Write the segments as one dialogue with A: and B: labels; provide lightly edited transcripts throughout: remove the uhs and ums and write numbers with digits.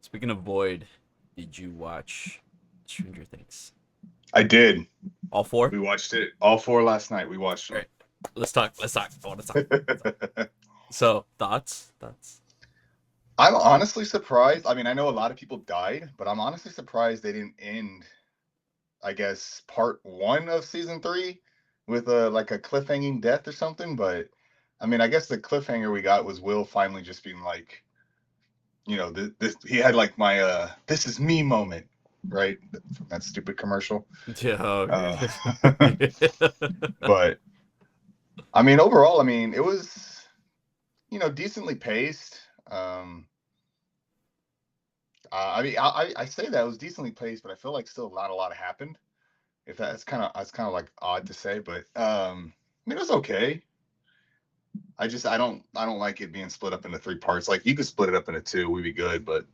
A: Speaking of Void, did you watch Stranger Things?
B: I did.
A: All four?
B: We watched it all four last night. We watched
A: All
B: them.
A: right. Let's talk. I want to talk. So, thoughts? Thoughts?
B: I'm honestly surprised. I mean, I know a lot of people died, but I'm honestly surprised they didn't end, I guess, part one of season three with a cliffhanging death or something. But I mean, I guess the cliffhanger we got was Will finally just being like, this he had like my this is me moment, right? From that stupid commercial.
A: Yeah.
B: Uh,
A: Okay.
B: but I mean, overall, I mean, it was decently paced. Um, I mean, I say that it was decently paced, but I feel like still not a lot happened. If that's kind of like odd to say, but I mean, it was okay. I don't like it being split up into three parts. Like you could split it up into two, we'd be good. But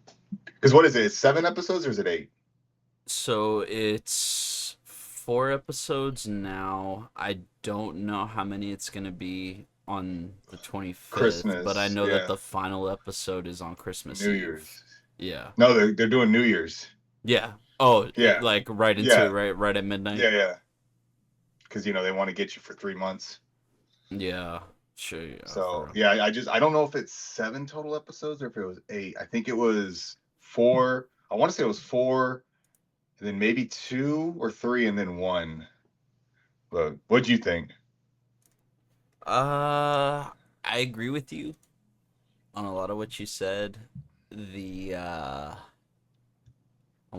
B: because what is it? It's 7 episodes or is it eight?
A: So, it's 4 episodes now. I don't know how many it's going to be on the 25th, but I
B: Christmas,
A: know that
B: yeah,
A: the final episode is on Christmas
B: New
A: Eve.
B: Year's.
A: Yeah.
B: No, they're doing New Year's.
A: Yeah. Oh,
B: Yeah,
A: like right into it,
B: yeah,
A: right at midnight.
B: yeah. Because they want to get you for 3 months.
A: Yeah. Sure. Yeah, for
B: So
A: real.
B: yeah, I don't know if it's seven total episodes or if it was eight. I think it was four. I want to say it was four, and then maybe two or three, and then one. But what do you think?
A: I agree with you on a lot of what you said. The I'm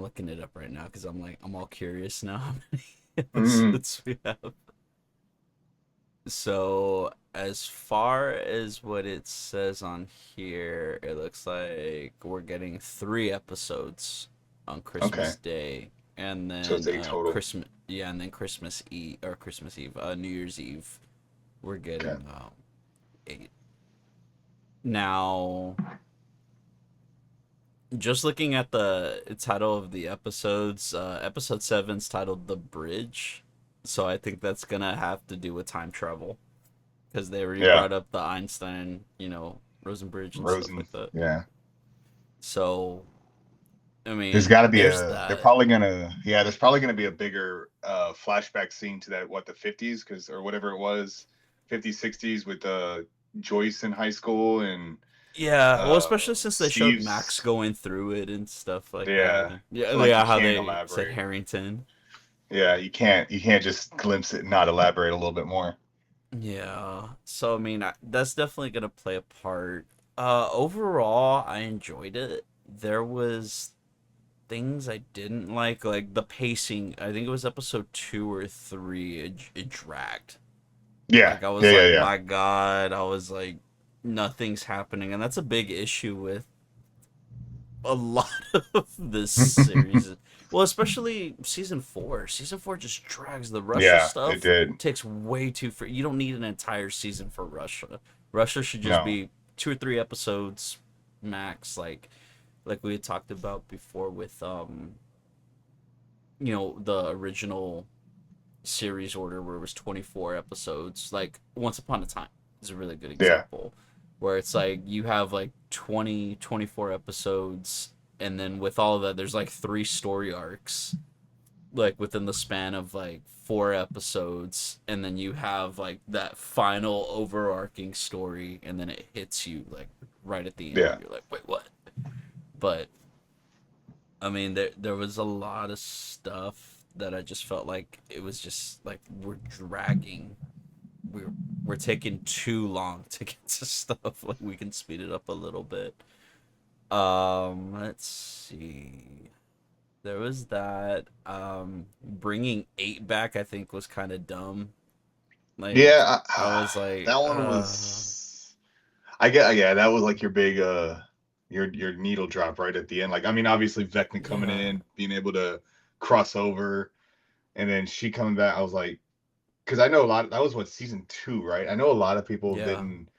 A: looking it up right now because I'm all curious now how many
B: Mm,
A: episodes we have. So as far as what it says on here, it looks like we're getting 3 episodes on
B: okay,
A: Christmas Day, and
B: so it's
A: then
B: eight total.
A: Christmas Eve or Christmas Eve, New Year's Eve, we're
B: Okay.
A: getting 8. Now, just looking at the title of the episodes, episode seven's titled "The Bridge," so I think that's gonna have to do with time travel because they already
B: Yeah,
A: brought up the Einstein, Rosen Bridge and stuff
B: Rosen.
A: like that.
B: Yeah,
A: So, I
B: there's
A: mean,
B: got to be
A: there's
B: a. They're
A: that.
B: probably gonna. Yeah, there's probably gonna be a bigger flashback scene to that. What the 50s, because or whatever it was, 50s, 60s with Joyce in high school and
A: Yeah, well, especially since they showed Max
B: Steve's.
A: going through it and stuff like that.
B: Yeah,
A: And
B: I
A: yeah,
B: feel like you
A: yeah, how
B: can't
A: they said
B: elaborate.
A: Harrington.
B: Yeah, you can't just glimpse it and not elaborate a little bit more.
A: Yeah. So I mean, that's definitely gonna play a part. Overall, I enjoyed it. There was things I didn't like the pacing. I think it was episode 2 or 3. It dragged.
B: Yeah,
A: Like I was
B: yeah, yeah,
A: like,
B: yeah.
A: my God, I was like, nothing's happening, and that's a big issue with a lot of this series. Well, especially season 4. Season 4 just drags. The Russia
B: Yeah, it
A: stuff
B: did.
A: takes way too. You don't need an entire season for Russia. Russia should just
B: No.
A: be 2 or 3 episodes max, like we had talked about before with the original series order where it was 24 episodes. Like Once Upon a Time is a really good
B: Yeah.
A: example where it's like you have like 24 episodes, and then with all of that there's like 3 story arcs like within the span of like 4 episodes, and then you have like that final overarching story, and then it hits you like right at the end
B: Yeah.
A: and you're like, wait, what? But I mean, there was a lot of stuff that I just felt like it was just like we're dragging. We're taking too long to get to stuff. Like we can speed it up a little bit. Let's see. There was that. Bringing 8 back, I think, was kind of dumb. Like
B: Yeah,
A: I was like,
B: that one was. I get. Yeah, that was like your big your needle drop right at the end. Like, I mean, obviously Vecna coming
A: yeah,
B: in, being able to cross over, and then she coming back. I was like, because I know a lot. That was what season two, right? I know a lot of people
A: yeah,
B: didn't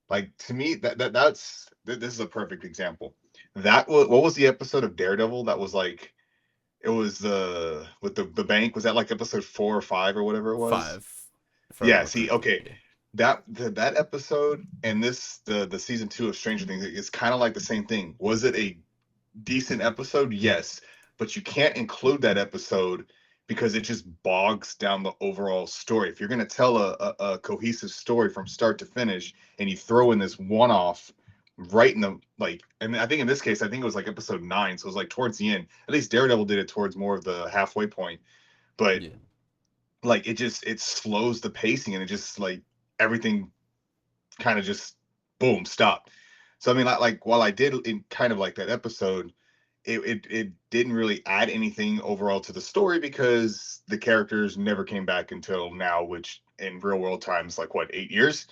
B: like. To me, this is a perfect example. That was what was the episode of Daredevil that was like. It was with the bank. Was that like episode four or five or whatever it was?
A: 5, if I
B: Yeah.
A: remember
B: See,
A: correctly.
B: okay,
A: Yeah.
B: that episode and the season two of Stranger Things is kind of like the same thing. Was it a decent episode, yes, but you can't include that episode because it just bogs down the overall story. If you're going to tell a cohesive story from start to finish, and you throw in this one-off right in the like, and I think in this case, I think it was like episode 9, so it was like towards the end. At least Daredevil did it towards more of the halfway point, but
A: Yeah.
B: like it slows the pacing, and it just like everything kind of just boom stopped. So I mean, like while I did in kind of like that episode, it didn't really add anything overall to the story because the characters never came back until now, which in real world times like what, 8 years.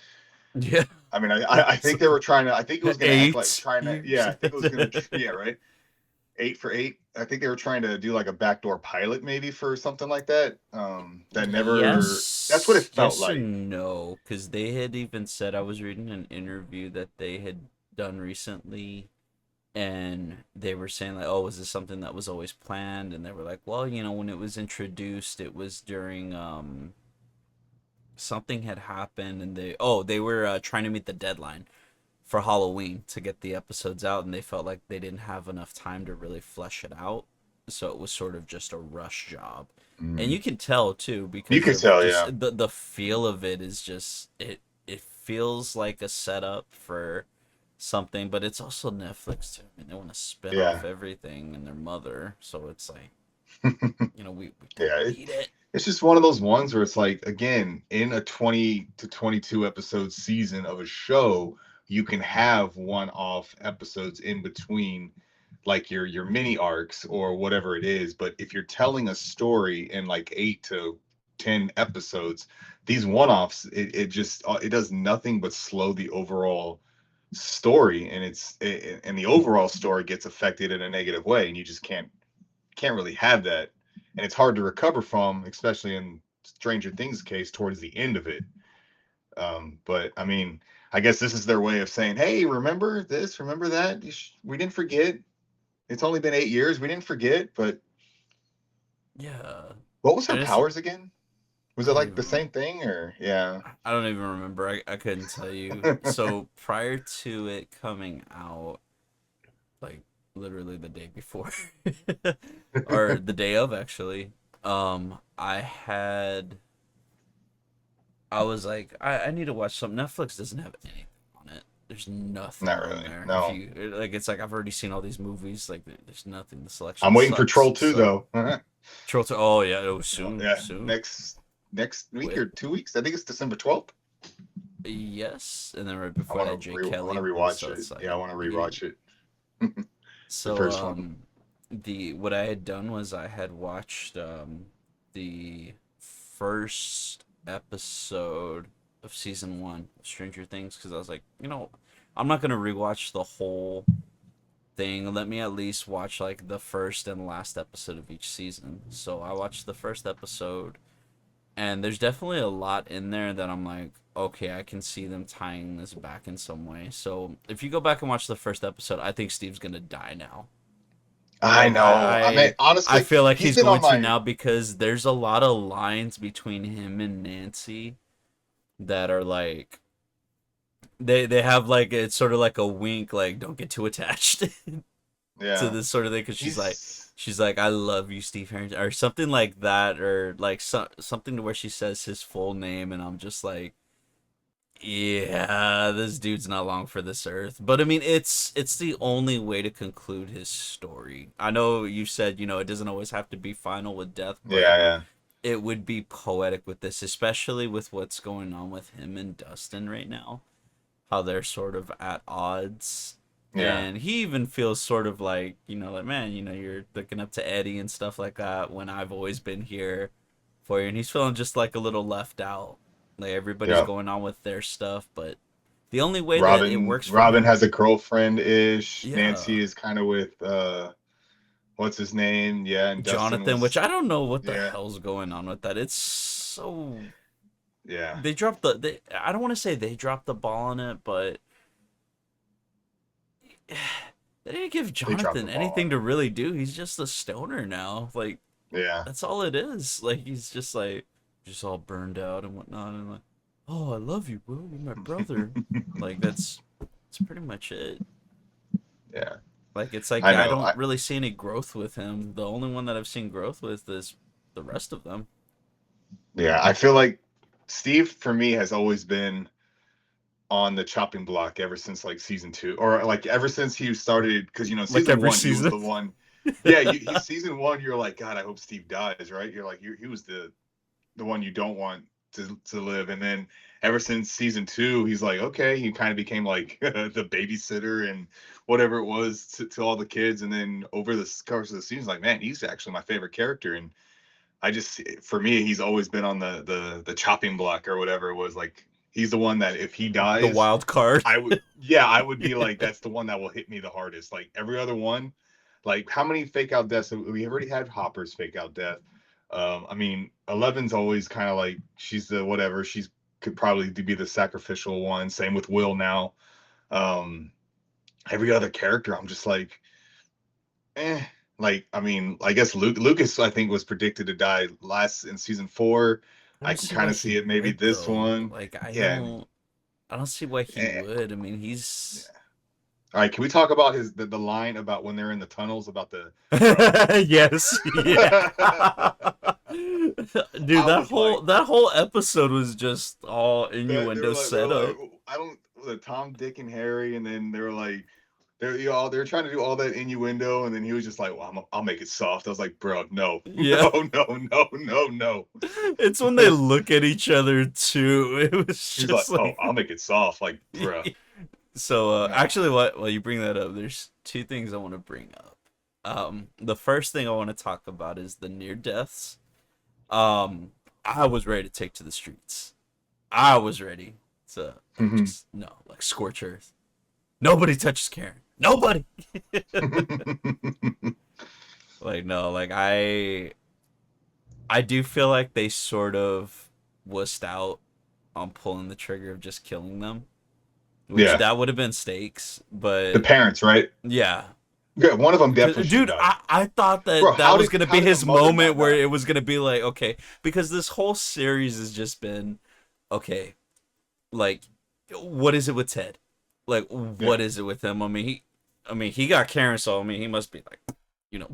A: Yeah.
B: I mean, I
A: So,
B: think they were trying to, I think it was going to act like
A: 8 years.
B: I think it was going to, yeah, right, 8 for 8. I think they were trying to do like a backdoor pilot maybe for something like that. That never, that's what it felt
A: Yes
B: like.
A: and no, because they had even said, I was reading an interview that they had done recently, and they were saying like, oh, was this something that was always planned? And they were like, well, when it was introduced, it was during something had happened, and they were trying to meet the deadline for Halloween to get the episodes out, and they felt like they didn't have enough time to really flesh it out. So it was sort of just a rush job. And
B: Mm.
A: you can tell too
B: You
A: because
B: could
A: of
B: tell,
A: just
B: yeah,
A: the feel of it is just it feels like a setup for something, but it's also Netflix too. I mean, they want to spin
B: yeah.
A: off everything and their mother, so it's like, we don't
B: Yeah,
A: need it.
B: it's just one of those ones where it's like, again, in a 20 to 22 episode season of a show, you can have one-off episodes in between, like your mini arcs or whatever it is. But if you're telling a story in like 8 to 10 episodes, these one-offs, it just it does nothing but slow the overall story, and and the overall story gets affected in a negative way, and you just can't really have that, and it's hard to recover from, especially in Stranger Things case towards the end of it. But I mean, I guess this is their way of saying, "Hey, remember this? Remember that? We didn't forget. It's only been 8 years. We didn't forget." But
A: Yeah,
B: what was her
A: and it's
B: powers again? Was
A: I
B: it
A: don't
B: like the
A: even
B: same thing, or yeah?
A: I don't even remember. I couldn't tell you. So prior to it coming out, like literally the day before, or the day of actually, I was like, I need to watch something. Netflix doesn't have anything on it. There's nothing
B: Not
A: on
B: really.
A: there. If
B: No,
A: you like, it's like I've already seen all these movies. Like, there's nothing. The selection
B: I'm waiting for
A: sucks.
B: Troll 2
A: So,
B: though.
A: Troll 2. Oh yeah, oh
B: Well,
A: soon,
B: yeah,
A: soon.
B: next week
A: With
B: or 2 weeks. I think it's December 12th.
A: yes, and then right before that, Jay
B: I want to
A: Kelly.
B: rewatch
A: So
B: it.
A: it's
B: Yeah, I
A: like,
B: want to
A: yeah.
B: rewatch it. The
A: So
B: first one.
A: the what I had done was I had watched the first episode of season 1 of Stranger Things because I was like, I'm not gonna rewatch the whole thing. Let me at least watch like the first and last episode of each season. So I watched the first episode, and there's definitely a lot in there that I'm like, okay, I can see them tying this back in some way. So if you go back and watch the first episode, I think Steve's gonna die now.
B: I
A: Like
B: know. I mean,
A: I
B: honestly,
A: feel like
B: he's
A: he's
B: been
A: going
B: on
A: to
B: my.
A: now because there's a lot of lines between him and Nancy that are like they have like it's sort of like a wink, like don't get too attached to
B: Yeah,
A: this sort of thing because
B: he's.
A: she's like I love you, Steve Harrington, or something like that, or like something to where she says his full name, and I'm just like, yeah, this dude's not long for this earth. But I mean, it's the only way to conclude his story. I know you said it doesn't always have to be final with death, but
B: Yeah, yeah,
A: it would be poetic with this, especially with what's going on with him and Dustin right now. How they're sort of at odds.
B: yeah,
A: And he even feels sort of like, man, you're looking up to Eddie and stuff like that when I've always been here for you. And he's feeling just like a little left out. Like everybody's
B: yeah.
A: going on with their stuff, but the only way that it
B: Robin
A: works for
B: Robin
A: him,
B: has a girlfriend ish.
A: yeah,
B: Nancy is kind of with what's his name? Yeah, and Dustin
A: Jonathan, which
B: was
A: I don't know what the
B: yeah,
A: hell's going on with that. It's so
B: yeah.
A: they dropped I don't want to say they dropped the ball on it, but they didn't give
B: They dropped the
A: Jonathan
B: ball on
A: anything to really do. He's just a stoner now. Like
B: it. Yeah.
A: that's all it is. Like he's just all burned out and whatnot, and like, oh, I love you, bro. You're my brother. Like that's pretty much it.
B: Yeah.
A: Like it's like
B: I
A: I
B: know.
A: don't really see any growth with him. The only one that I've seen growth with is the rest of them.
B: Yeah, I feel like Steve for me has always been on the chopping block ever since like season two, or like ever since he started. Because
A: Like
B: season
A: every
B: one he was
A: season.
B: the one. Yeah, he's season one. You're like, God, I hope Steve dies, right? You're like, he was the one you don't want to live. And then ever since season two, he's like, okay, he kind of became like the babysitter and whatever it was to all the kids. And then over the course of the season, like, man, he's actually my favorite character. And I just, for me, he's always been on the chopping block or whatever it was. Like, he's the one that if he
A: The
B: dies,
A: wild card.
B: I would be like,
A: Yeah.
B: that's the one that will hit me the hardest. Like every other one, like how many fake out deaths? We already had Hopper's fake out death. I mean, Eleven's always kind of like she's the whatever. She's could probably be the sacrificial one. Same with Will now. Um, every other character, I'm just like, eh. Like, I mean, I guess Lucas, I think, was predicted to die last in season four.
A: I
B: I
A: don't
B: can
A: see
B: kind
A: why
B: of see
A: he
B: it maybe
A: would
B: this
A: though.
B: one.
A: Like
B: Yeah.
A: I don't see why he
B: Eh.
A: would. I mean, he's
B: All right, can we talk about the line about when they're in the tunnels about the bro?
A: yes, yeah. Dude,
B: I was like,
A: that whole episode was just all
B: that they were
A: innuendo
B: like,
A: setup.
B: I don't, the Tom, Dick, and Harry, and then they were like, they're trying to do all that innuendo, and then he was just like, well, I'll make it soft. I was like, bro, no,
A: Yeah.
B: no, no, no, no, no.
A: It's when they look at each other too. It was
B: He's like,
A: just
B: oh,
A: like
B: I'll make it soft, like, bro,
A: so
B: no,
A: actually what while you bring that up, there's two things I want to bring up. The first thing I want to talk about is the near deaths. I was ready to take to the streets. I was ready to like
B: Mhm.
A: just no, like scorch earth. Nobody touches Karen. Nobody. Like no, like I do feel like they sort of wussed out on pulling the trigger of just killing them, which
B: Yeah,
A: that would have been stakes,
B: the
A: but
B: parents, right?
A: yeah.
B: Yeah, one of them definitely
A: Cause,
B: should have
A: dude,
B: died,
A: I thought
B: bro.
A: that that was gonna
B: How
A: be
B: did the
A: his
B: mother
A: moment
B: not
A: where
B: die?
A: it was gonna be like, okay, because this whole series has just been, okay, like, what is it with Ted? Like,
B: Yeah.
A: what is it with him? I mean, he got Karen, so I mean, he must be like, you know,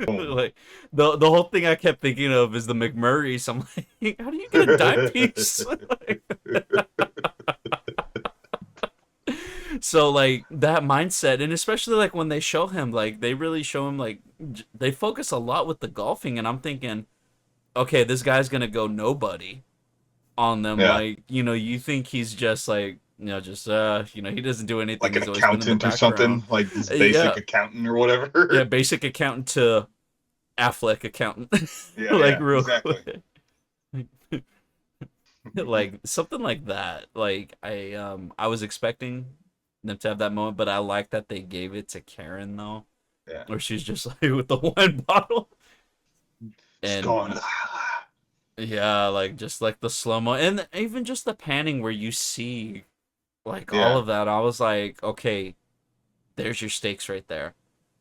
B: Boom.
A: like the whole thing I kept thinking of is the McMurrays. I'm like, how do you get a dime piece? Like, so like that mindset, and especially like when they show him, like they really show him like they focus a lot with the golfing, and I'm thinking, okay, this guy's gonna go nobody on them.
B: Yeah,
A: Like you think he's just like just he doesn't do anything.
B: like an
A: He's always been in the
B: accountant or
A: background.
B: something, like this
A: Yeah,
B: basic accountant or
A: yeah,
B: whatever.
A: basic accountant to Affleck accountant,
B: Yeah,
A: like
B: yeah,
A: real
B: exactly.
A: quick. Like something like that. Like I was expecting them to have that moment, but I like that they gave it to Karen though,
B: Yeah,
A: where she's just like with the wine bottle
B: just
A: and
B: going.
A: yeah, like just like the slow mo and even just the panning where you see like all
B: Yeah,
A: of that. I was like, okay, there's your stakes right there.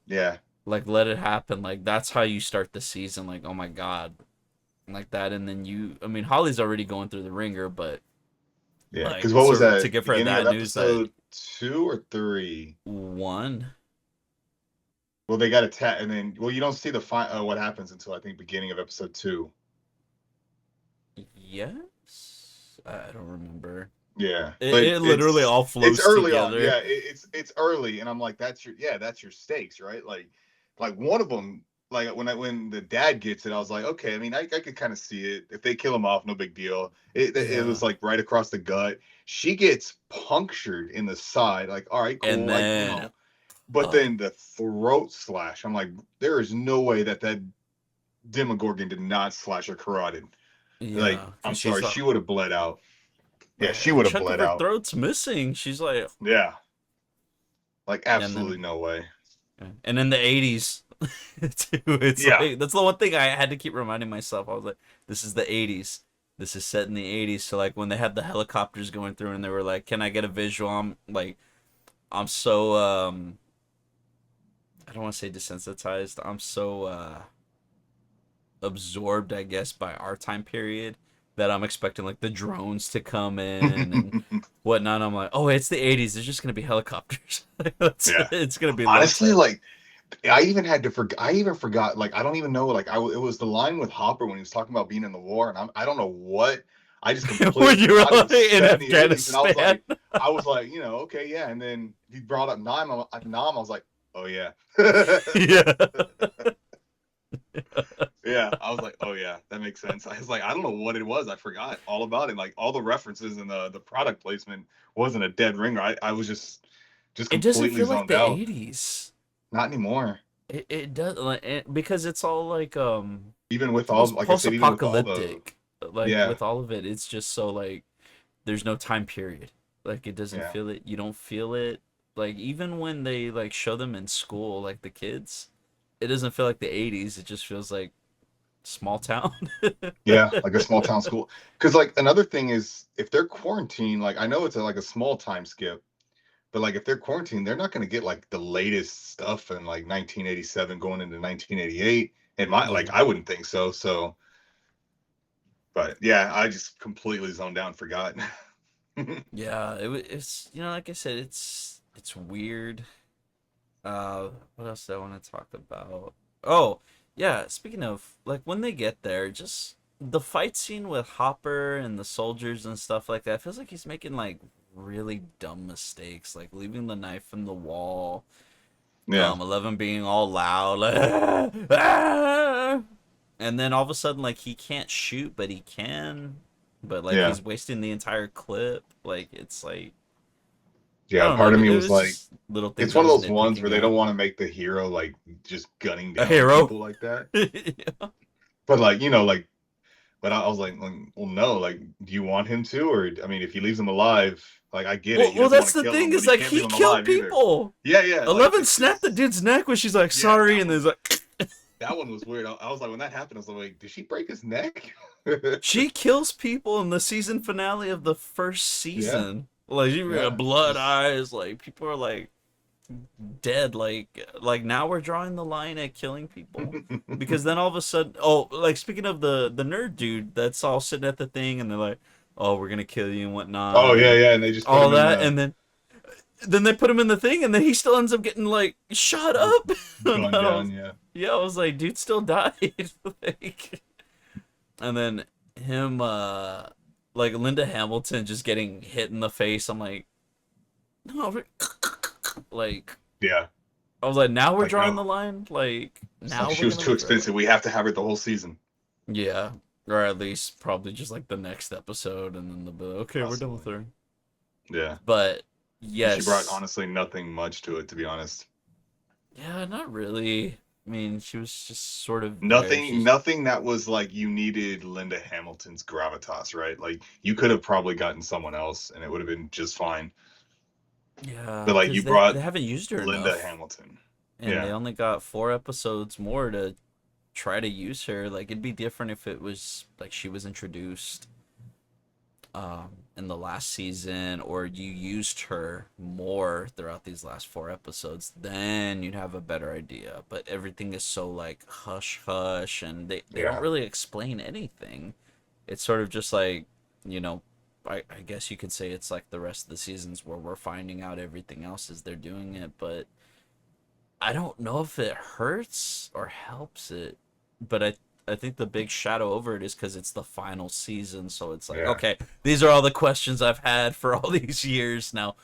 B: yeah,
A: Like let it happen. Like that's how you start the season. Like oh my god, like that, and then I mean, Holly's already going through the ringer, but
B: yeah.
A: like
B: Because what was
A: to
B: that?
A: give her
B: Beginning of
A: that news that
B: episode two or three?
A: one,
B: Well, they got attacked, and then you don't see the what happens until I think beginning of episode two.
A: yes, I don't remember.
B: Yeah, but
A: It literally all
B: it's
A: flows
B: early on.
A: together,
B: Yeah, it's early, and I'm like, that's your stakes, right? Like one of them, like when the dad gets it, I was like, okay. I mean, I could kind of see it. If they kill him off, no big deal. It
A: yeah.
B: was like right across the gut. She gets punctured in the side. Like, all right,
A: And
B: cool. Like
A: then,
B: but
A: uh,
B: then the throat slash. I'm like, there is no way that Demogorgon did not slash her carotid. Like,
A: yeah,
B: I'm
A: because
B: sorry,
A: she's
B: she would have bled out. Yeah, she
A: a
B: would have
A: chunk of
B: bled
A: her
B: out.
A: throat's missing. She's like,
B: Yeah. Like
A: and
B: absolutely
A: then,
B: no way.
A: and in the '80s, too, it's
B: Yeah.
A: like that's the one thing I had to keep reminding myself. I was like, this is the '80s. This is set in the '80s. So like when they had the helicopters going through, and they were like, "Can I get a visual?" I'm like, I'm so I don't want to say desensitized. I'm so absorbed, I guess, by our time period that I'm expecting like the drones to come in and whatnot. And I'm like, oh, it's the '80s. There's just gonna be helicopters.
B: Yeah.
A: It's gonna be low
B: Honestly,
A: tech.
B: like I even had to forget. I even forgot. Like I don't even know. Like it was the line with Hopper when he was talking about being in the war, and I don't know what. I just completely
A: When you were
B: forgot it
A: like
B: was
A: in
B: set in the '80s, and
A: Afghanistan.
B: I was like, okay, yeah. And then he brought up Nam. I was like, oh yeah,
A: Yeah.
B: yeah. I was like, oh yeah, that makes sense. I was like, I don't know what it was. I forgot all about it. Like all the references and the product placement wasn't a dead ringer. I was just
A: It doesn't
B: completely
A: feel like
B: zoned
A: the
B: out.
A: '80s.
B: Not anymore.
A: It does like because it's all like
B: Even with
A: it's
B: all,
A: almost
B: like I said, even with all the,
A: post-apocalyptic. Like
B: yeah,
A: with all of it, it's just so like there's no time period. Like it doesn't
B: yeah.
A: feel it. You don't feel it. Like even when they like show them in school, like the kids, it doesn't feel like the '80s. It just feels like small town.
B: Yeah, like a small town school. Because like another thing is if they're quarantined, like I know it's like a small time skip, but like if they're quarantined, they're not going to get like the latest stuff in like 1987 going into 1988. And my
A: Yeah.
B: like I wouldn't think so. So, but yeah, I just completely zoned out and forgot.
A: Yeah, it's like I said, it's weird. What else do I want to talk about? Oh, yeah, speaking of like when they get there, just the fight scene with Hopper and the soldiers and stuff like that feels like he's making like really dumb mistakes, like leaving the knife in the wall.
B: Yeah,
A: 11 being all loud, like, "Ah!" And then all of a sudden, like he can't shoot, but he can, but like
B: yeah,
A: he's wasting the entire clip. Like it's like I
B: yeah.
A: don't know.
B: Part of me
A: It
B: was
A: was
B: like,
A: just little
B: it's
A: things I
B: one of
A: was
B: those ones where
A: nitpicking
B: they don't
A: at.
B: want to make the hero like just gunning
A: A
B: down
A: hero.
B: people like that.
A: Yeah.
B: But like, like, but I was like, well, no, like, do you want him to? Or, I mean, if he leaves him alive, like, I get it. He
A: Well,
B: doesn't
A: that's
B: want to
A: the
B: kill
A: thing
B: him, but
A: is
B: he
A: like
B: can't
A: he
B: leave him
A: killed
B: alive either.
A: people.
B: Yeah, yeah. Like,
A: 11 snapped the dude's neck when she's like
B: yeah,
A: sorry, and there's like
B: that one was weird. I was like, when that happened, I was like, did she break his neck?
A: she kills people in the season finale of the first
B: Yeah,
A: season. Like she got
B: yeah.
A: blood
B: Just,
A: eyes. Like people are like dead. Like now we're drawing the line at killing people. Because then all of a sudden, oh, like speaking of the nerd dude that's all sitting at the thing, and they're like, "Oh, we're gonna kill you and
B: oh,
A: whatnot,"
B: yeah,
A: and
B: yeah. And they just put
A: all
B: him in
A: that,
B: the
A: and then they put him in the thing, and then he still ends up getting like shot up. And
B: gun
A: I
B: down.
A: was,
B: Yeah.
A: yeah, I was like, dude still died. Like, and then him, like Linda Hamilton just getting hit in the face. I'm like, no, like
B: Yeah.
A: I was like, now we're
B: Like,
A: drawing
B: no.
A: the line. Like
B: It's like
A: now
B: she
A: we're
B: was
A: gonna
B: too
A: leave her
B: expensive.
A: alone.
B: We have to have her the whole season.
A: Yeah, or at least probably just like the next episode, and then they'll be like, okay, we're done with
B: Possibly.
A: her.
B: Yeah.
A: But
B: And she brought
A: yes,
B: honestly nothing much to it, to be honest.
A: yeah, not really. I mean, she was just sort of there.
B: Nothing,
A: She's
B: nothing that was like you needed Linda Hamilton's gravitas, right? Like you could have probably gotten someone else and it would have been just fine.
A: yeah,
B: But like
A: because
B: you
A: they
B: brought
A: haven't used her
B: Linda
A: enough,
B: Hamilton.
A: and they
B: Yeah.
A: only got 4 episodes more to try to use her. Like it'd be different if it was like she was introduced in the last season, or you used her more throughout these last 4 episodes, then you'd have a better idea. But everything is so like hush hush, and they don't
B: Yeah.
A: really explain anything. It's sort of just like, you know, I guess you could say it's like the rest of the seasons where we're finding out everything else as they're doing it, but I don't know if it hurts or helps it. But I think the big shadow over it is because it's the final season, so it's like,
B: Yeah.
A: okay, these are all the questions I've had for all these years. Now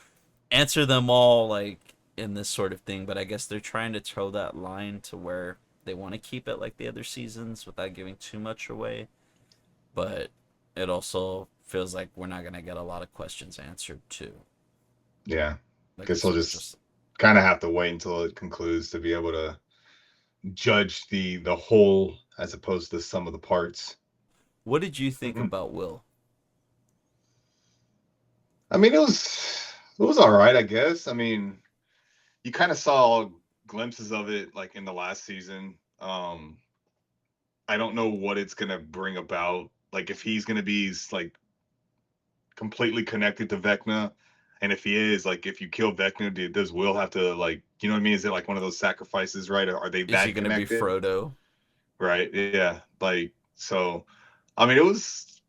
A: answer them all like in this sort of thing. But I guess they're trying to toe that line to where they want to keep it like the other seasons without giving too much away. But it also feels like we're not gonna get a lot of questions answered too.
B: Yeah.
A: Like
B: Guess
A: this
B: we'll
A: is
B: just
A: just.
B: kind of have to wait until it concludes to be able to judge the whole as opposed to the sum of the parts.
A: What did you think
B: Mhm.
A: about Will?
B: I mean, it was all right, I guess. I mean, you kind of saw glimpses of it like in the last season. I don't know what it's gonna bring about. Like if he's gonna be like completely connected to Vecna, and if he is, like if you kill Vecna, does Will have to like you know what I mean? Is it like one of those sacrifices, right? Are they
A: Is he
B: that
A: gonna be
B: connected?
A: Frodo?
B: Right. Yeah. Like so I mean it was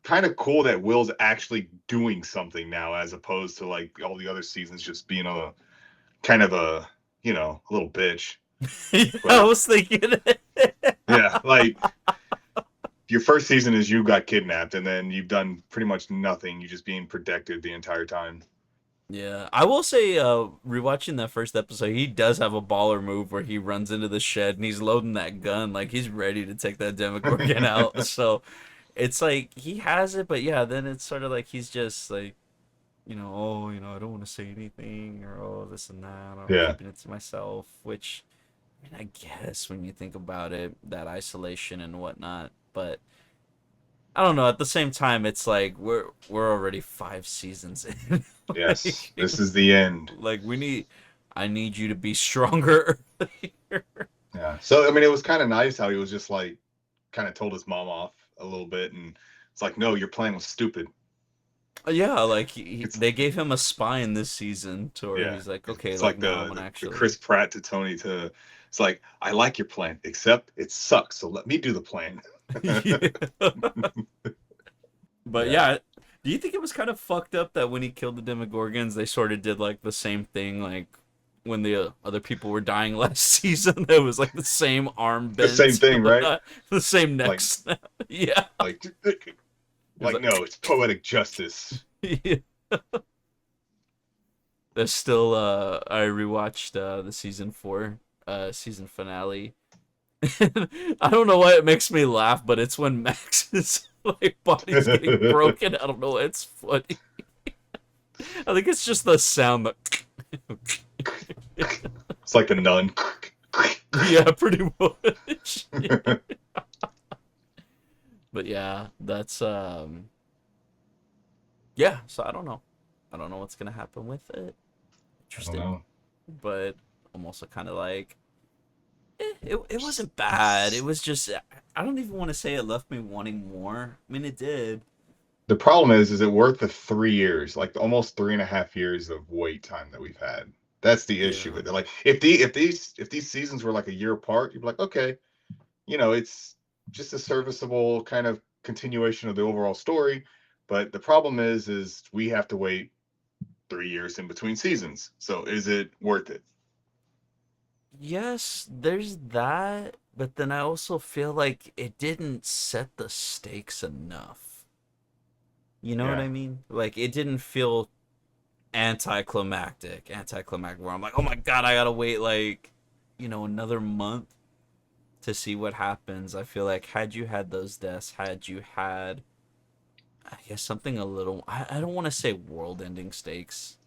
B: kind of cool that Will's actually doing something now, as opposed to like all the other seasons just being a kind of a, a little bitch.
A: Yeah, I
B: But
A: was thinking it.
B: yeah, like your first season is you got kidnapped, and then you've done pretty much nothing. You're just being protected the entire time.
A: Yeah, I will say, rewatching that first episode, he does have a baller move where he runs into the shed and he's loading that gun, like he's ready to take that Demogorgon out. So it's like he has it, but yeah, then it's sort of like he's just like, oh, I don't want to say anything, or oh, this and that, or I'm
B: Yeah.
A: keeping it to myself. Which, I mean, I guess when you think about it, that isolation and whatnot, but I don't know. At the same time, it's like we're already 5 seasons in.
B: Yes.
A: like,
B: This is the end.
A: like I need you to be stronger earlier.
B: Yeah. So I mean, it was kind of nice how he was just like, kind of told his mom off a little bit, and it's like, no, your plan was stupid.
A: Yeah, like
B: It's
A: they gave him a spine this season to where
B: yeah.
A: he's like, okay,
B: It's
A: like
B: like
A: no, I'm gonna
B: the
A: actually.
B: Chris Pratt to Tony to. It's like, I like your plan, except it sucks. So let me do the plan.
A: Yeah. But
B: Yeah.
A: yeah, do you think it was kind of fucked up that when he killed the Demogorgons, they sort of did like the same thing, like when the other people were dying last season? It was like the same arm
B: The same
A: bends,
B: thing, right?
A: the same neck
B: Like
A: snap. Yeah,
B: like
A: it was
B: no, it's poetic justice.
A: yeah. There's still I rewatched the season 4 season finale. I don't know why it makes me laugh, but it's when Max's like body's getting broken. I don't know. It's funny. I think it's just the sound that.
B: It's like the nun.
A: Yeah, pretty much. But yeah, that's yeah. So I don't know. I don't know what's gonna happen with it.
B: I don't
A: Interested,
B: know.
A: but I'm also kind of like, it wasn't bad. It was just I don't even want to say it left me wanting more. I mean, it did.
B: The problem is it worth the 3 years, like almost 3.5 years of wait time that we've had? That's the issue
A: Yeah.
B: with it. Like if these seasons were like a year apart, you'd be like, okay, it's just a serviceable kind of continuation of the overall story. But the problem is we have to wait 3 years in between seasons. So is it worth it?
A: Yes, there's that, but then I also feel like it didn't set the stakes enough. You know what
B: Yeah.
A: I mean? Like it didn't feel anticlimactic where I'm like, "Oh my God, I got to wait like, another month to see what happens." I feel like had you had those deaths, had you had I guess something a little I don't want to say world-ending stakes,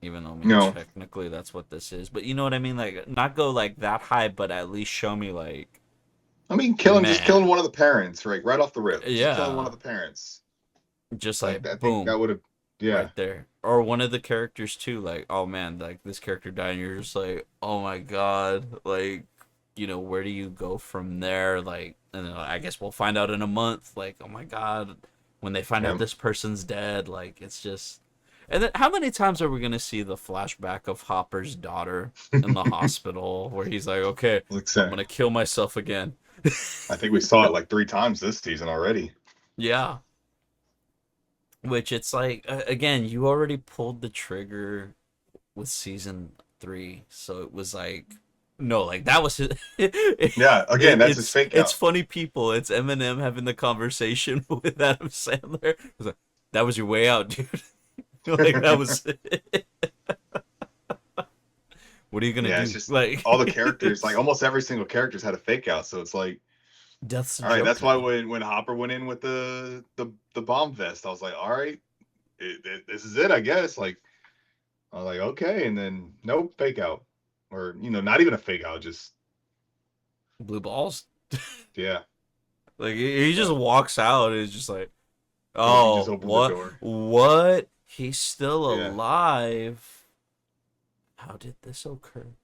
A: even though I mean
B: No.
A: technically that's what this is, but you know what I mean, like not go like that high, but at least show me like
B: I mean, just
A: meh.
B: killing one of the parents, right off the rip. Just killing one
A: Yeah,
B: of the parents.
A: just like
B: Like I think
A: boom,
B: that would have, yeah.
A: right there. Or one of the characters too, like, oh man, like this character died, and you're just like, oh my God, like, where do you go from there? Like, and then I guess we'll find out in a month. Like, oh my God, when they find out
B: Yeah.
A: this person's dead, like it's just. And then how many times are we gonna see the flashback of Hopper's daughter in the hospital where he's like, okay,
B: Like
A: I'm
B: saying,
A: gonna kill myself again.
B: I think we saw it like 3 times this season already.
A: Yeah. Which it's like again, you already pulled the trigger with season 3, so it was like no, like that was his,
B: Yeah, again, that's his fake
A: it's
B: out.
A: funny people. It's Eminem having the conversation with Adam Sandler. It was like, that was your way out, dude. Like that was it. What are you gonna
B: Yeah, it's
A: do?
B: just
A: Like
B: all the characters, like almost every single character's had a fake out. So it's like,
A: death's a
B: all right,
A: joke
B: that's why
A: now.
B: when Hopper went in with the bomb vest, I was like, all right, this is it, I guess. Like, I was like, okay, and then nope, fake out, or not even a fake out, just
A: Blue balls.
B: yeah.
A: Like he just
B: But
A: walks out and is just like,
B: nope, he just
A: oh,
B: opened the
A: what?
B: door.
A: What? He's still
B: Yeah.
A: alive. How did this occur?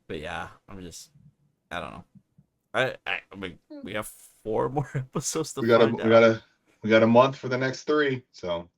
A: But yeah, I don't know. I mean, we have 4 more episodes to
B: We got a
A: find
B: we got
A: out.
B: a we got a month for the next 3. So